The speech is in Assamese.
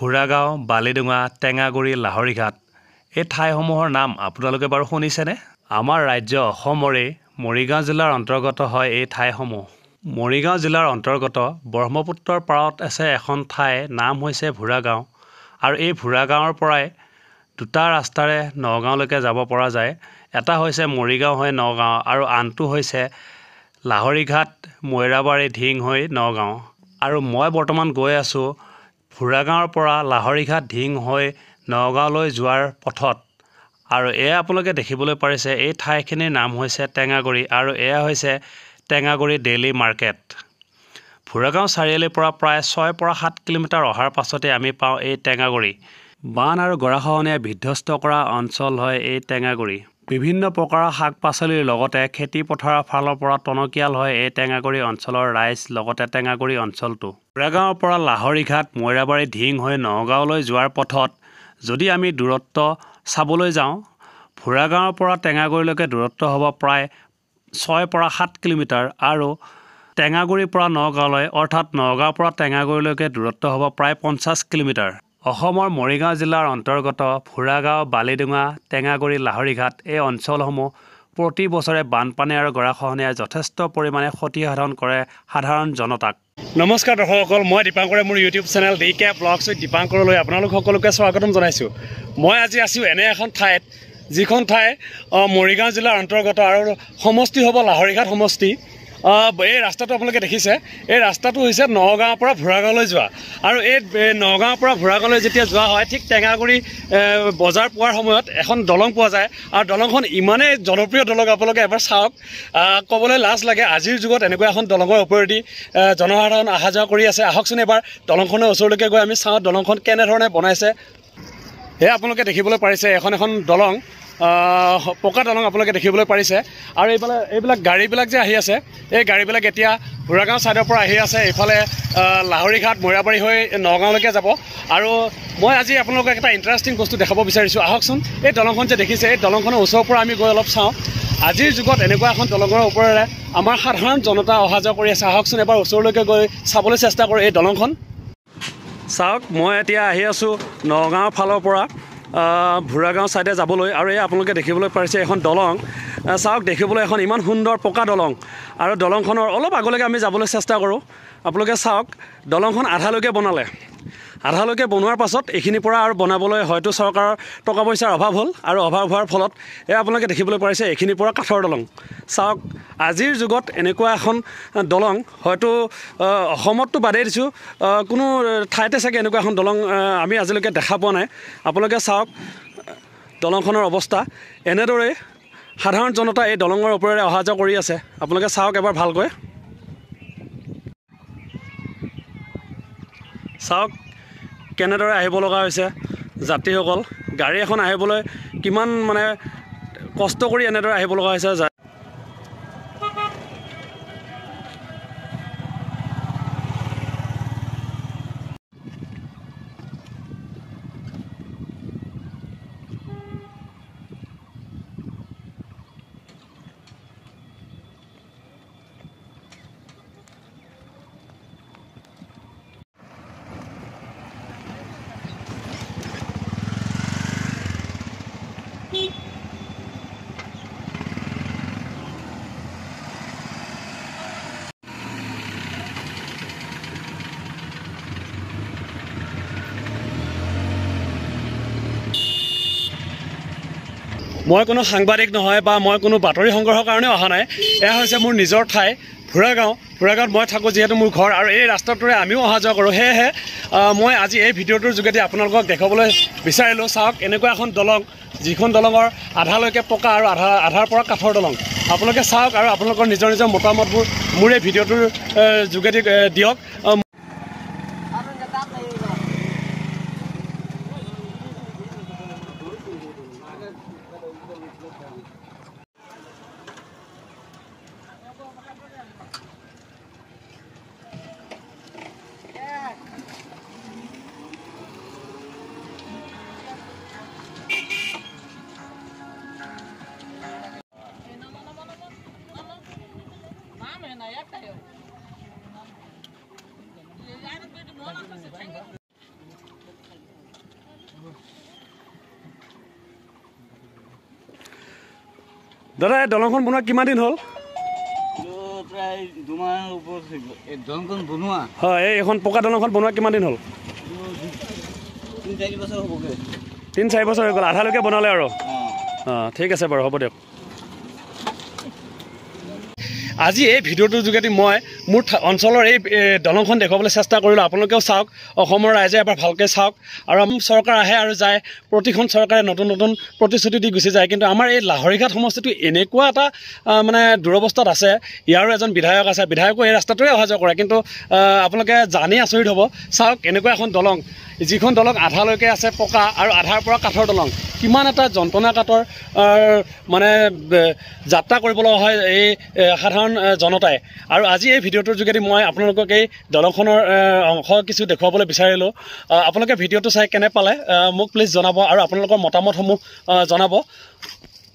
ভুৰাগাঁও, বালিডুঙা, টেঙাগুৰি, লাহৰীঘাট এই ঠাইসমূহৰ নাম আপোনালোকে বাৰু শুনিছেনে? আমাৰ ৰাজ্য অসমৰে মৰিগাঁও জিলাৰ অন্তৰ্গত হয় এই ঠাইসমূহ। মৰিগাঁও জিলাৰ অন্তৰ্গত ব্ৰহ্মপুত্ৰৰ পাৰত আছে এখন ঠাই, নাম হৈছে ভুৰাগাঁও। আৰু এই ভুৰাগাঁৱৰ পৰাই দুটা ৰাস্তাৰে নগাঁওলৈকে যাব পৰা যায়। এটা হৈছে মৰিগাঁও হৈ নগাঁও আৰু আনটো হৈছে লাহৰীঘাট, মৈৰাবাৰী, ধিং হৈ নগাঁও। আৰু মই বৰ্তমান গৈ আছোঁ ভুৰাগাঁৱৰ পৰা লাহৰীঘাট, ধিং হৈ নগাঁওলৈ যোৱাৰ পথত। আৰু এয়া আপোনালোকে দেখিবলৈ পাৰিছে এই ঠাইখিনিৰ নাম হৈছে টেঙাগুৰি আৰু এয়া হৈছে টেঙাগুৰি ডেইলি মাৰ্কেট। ভুৰাগাঁও চাৰিআলিৰ পৰা প্ৰায় 6 পৰা 7 কিলোমিটাৰ অহাৰ পাছতে আমি পাওঁ এই টেঙাগুৰি। বান আৰু গৰাখহনীয়াই বিধ্বস্ত কৰা অঞ্চল হয় এই টেঙাগুৰি। বিভিন্ন প্ৰকাৰৰ শাক পাচলিৰ লগতে খেতি পথাৰৰ ফালৰ পৰা টনকিয়াল হয় এই টেঙাগুৰি অঞ্চলৰ ৰাইজ, লগতে টেঙাগুৰি অঞ্চলটো। ভুৰাগাঁৱৰ পৰা লাহৰীঘাট, মৈৰাবাৰী, ধিং হৈ নগাঁওলৈ যোৱাৰ পথত যদি আমি দূৰত্ব চাবলৈ যাওঁ, ভুৰাগাঁৱৰ পৰা টেঙাগুৰিলৈকে দূৰত্ব হ'ব প্ৰায় 6 পৰা 7 কিলোমিটাৰ আৰু টেঙাগুৰিৰ পৰা নগাঁওলৈ অৰ্থাৎ নগাঁৱৰ পৰা টেঙাগুৰিলৈকে দূৰত্ব হ'ব প্ৰায় 50 কিলোমিটাৰ। অসমৰ মৰিগাঁও জিলাৰ অন্তৰ্গত ভুৰাগাঁও, বালিডুঙা, টেঙাগুৰি, লাহৰীঘাট এই অঞ্চলসমূহ প্ৰতি বছৰে বানপানী আৰু গৰাখহনীয়াই যথেষ্ট পৰিমাণে ক্ষতিসাধন কৰে সাধাৰণ জনতাক। নমস্কাৰ দৰ্শকসকল, মই দীপাংকৰে মোৰ YouTube channel DK vlogs with দীপাংকৰলৈ আপোনালোক সকলোকে স্বাগতম জনাইছোঁ। মই আজি আছোঁ এনে এখন ঠাইত, যিখন ঠাই মৰিগাঁও জিলাৰ অন্তৰ্গত আৰু সমষ্টি হ'ব লাহৰীঘাট সমষ্টি। এই ৰাস্তাটো আপোনালোকে দেখিছে, এই ৰাস্তাটো হৈছে নগাঁৱৰ পৰা ভুৰাগাঁৱলৈ যোৱা। আৰু এই নগাঁৱৰ পৰা ভুৰাগাঁৱলৈ যেতিয়া যোৱা হয়, ঠিক টেঙাগুৰি বজাৰ পোৱাৰ সময়ত এখন দলং পোৱা যায়। আৰু দলংখন ইমানেই জনপ্ৰিয় দলং, আপোনালোকে এবাৰ চাওক, ক'বলৈ লাজ লাগে। আজিৰ যুগত এনেকুৱা এখন দলঙৰ ওপৰেদি জনসাধাৰণ অহা যোৱা কৰি আছে। আহকচোন এবাৰ দলংখনৰ ওচৰলৈকে গৈ আমি চাওঁ দলংখন কেনেধৰণে বনাইছে। সেয়া আপোনালোকে দেখিবলৈ পাৰিছে এখন দলং, পকা দলং আপোনালোকে দেখিবলৈ পাৰিছে। আৰু এইবিলাক গাড়ীবিলাক যে আহি আছে, এই গাড়ীবিলাক এতিয়া ভুৰাগাঁও ছাইডৰ পৰা আহি আছে, এইফালে লাহৰীঘাট, মৈৰাবাৰী হৈ নগাঁওলৈকে যাব। আৰু মই আজি আপোনালোকক এটা ইণ্টাৰেষ্টিং বস্তু দেখাব বিচাৰিছোঁ। আহকচোন, এই দলংখন যে দেখিছে, এই দলংখনৰ ওচৰৰ পৰা আমি গৈ অলপ চাওঁ। আজিৰ যুগত এনেকুৱা এখন দলঙৰ ওপৰেৰে আমাৰ সাধাৰণ জনতা অহা যোৱা কৰি আছে। আহকচোন এবাৰ ওচৰলৈকে গৈ চাবলৈ চেষ্টা কৰোঁ এই দলংখন। চাওক, মই এতিয়া আহি আছোঁ নগাঁৱৰ ফালৰ পৰা ভুৰাগাঁও ছাইডে যাবলৈ। আৰু এই আপোনালোকে দেখিবলৈ পাৰিছে এখন দলং। চাওক, দেখিবলৈ এখন ইমান সুন্দৰ পকা দলং। আৰু দলংখনৰ অলপ আগলৈকে আমি যাবলৈ চেষ্টা কৰোঁ। আপোনালোকে চাওক, দলংখন আধালৈকে বনালে। আধালৈকে বনোৱাৰ পাছত এইখিনিৰ পৰা আৰু বনাবলৈ হয়তো চৰকাৰৰ টকা পইচাৰ অভাৱ হ'ল, আৰু অভাৱ হোৱাৰ ফলত আপোনালোকে দেখিবলৈ পাৰিছে এইখিনিৰ পৰা কাঠৰ দলং। চাওক, আজিৰ যুগত এনেকুৱা এখন দলং হয়তো অসমততো বাদেই দিছোঁ, কোনো ঠাইতে চাগে এনেকুৱা এখন দলং আমি আজিলৈকে দেখা পোৱা নাই। আপোনালোকে চাওক দলংখনৰ অৱস্থা। এনেদৰেই সাধাৰণ জনতা এই দলঙৰ ওপৰেৰে অহা যোৱা কৰি আছে। আপোনালোকে চাওক এবাৰ ভালকৈ। চাওক কেনেদৰে আহিব লগা হৈছে যাত্ৰীসকল। গাড়ী এখন আহিবলৈ কিমান কষ্ট কৰি এনেদৰে আহিব লগা হৈছে। মই কোনো সাংবাদিক নহয় বা মই কোনো বাতৰি সংগ্ৰহৰ কাৰণেও অহা নাই। এয়া হৈছে মোৰ নিজৰ ঠাই ভুৰাগাঁও। ভুৰাগাঁৱত মই থাকোঁ, যিহেতু মোৰ ঘৰ, আৰু এই ৰাস্তাটোৰে আমিও অহা যোৱা কৰোঁ। সেয়েহে মই আজি এই ভিডিঅ'টোৰ যোগেদি আপোনালোকক দেখাবলৈ বিচাৰিলোঁ। চাওক, এনেকুৱা এখন দলং, যিখন দলঙৰ আধালৈকে পকা আৰু আধাৰ পৰা কাঠৰ দলং। আপোনালোকে চাওক আৰু আপোনালোকৰ নিজৰ নিজৰ মতামতবোৰ মোৰ এই ভিডিঅ'টোৰ যোগেদি দিয়ক। দাদা এই দলংখন বনোৱা কিমান দিন হ'ল প্ৰায় 2 মাহৰ ওপৰত এই দলংখন বনোৱা হয় এইখন পকা দলংখন বনোৱা কিমান দিন হ'ল 3-4 বছৰ হ'বগে 3-4 বছৰ হৈ গ'ল আধালৈকে বনালে আৰু ঠিক আছে বাৰু হ'ব দিয়ক আজি এই ভিডিঅ'টোৰ যোগেদি মই মোৰ অঞ্চলৰ এই দলংখন দেখুৱাবলৈ চেষ্টা কৰিলোঁ আপোনালোকেও চাওক অসমৰ ৰাইজে এবাৰ ভালকৈ চাওক আৰু চৰকাৰ আহে আৰু যায় প্ৰতিখন চৰকাৰে নতুন নতুন প্ৰতিশ্ৰুতি দি গুচি যায় কিন্তু আমাৰ এই লাহৰীঘাট সমষ্টিটো এনেকুৱা এটা মানে দুৰৱস্থাত আছে ইয়াৰো এজন বিধায়ক আছে বিধায়কো এই ৰাস্তাটোৱে অহা যোৱা কৰে কিন্তু আপোনালোকে জানি আচৰিত হ'ব চাওক এনেকুৱা এখন দলং যিখন দলং আধালৈকে আছে পকা আৰু আধাৰ পৰা কাঠৰ দলং কিমান এটা যন্ত্ৰণা কাঠৰ মানে যাত্ৰা কৰিব লগা হয় এই সাধাৰণ জনতাই আৰু আজি এই ভিডিঅ'টোৰ যোগেদি মই আপোনালোকক এই দলংখনৰ অংশ কিছু দেখুৱাবলৈ বিচাৰিলোঁ আপোনালোকে ভিডিঅ'টো চাই কেনে পালে মোক প্লিজ জনাব আৰু আপোনালোকৰ মতামতসমূহ জনাব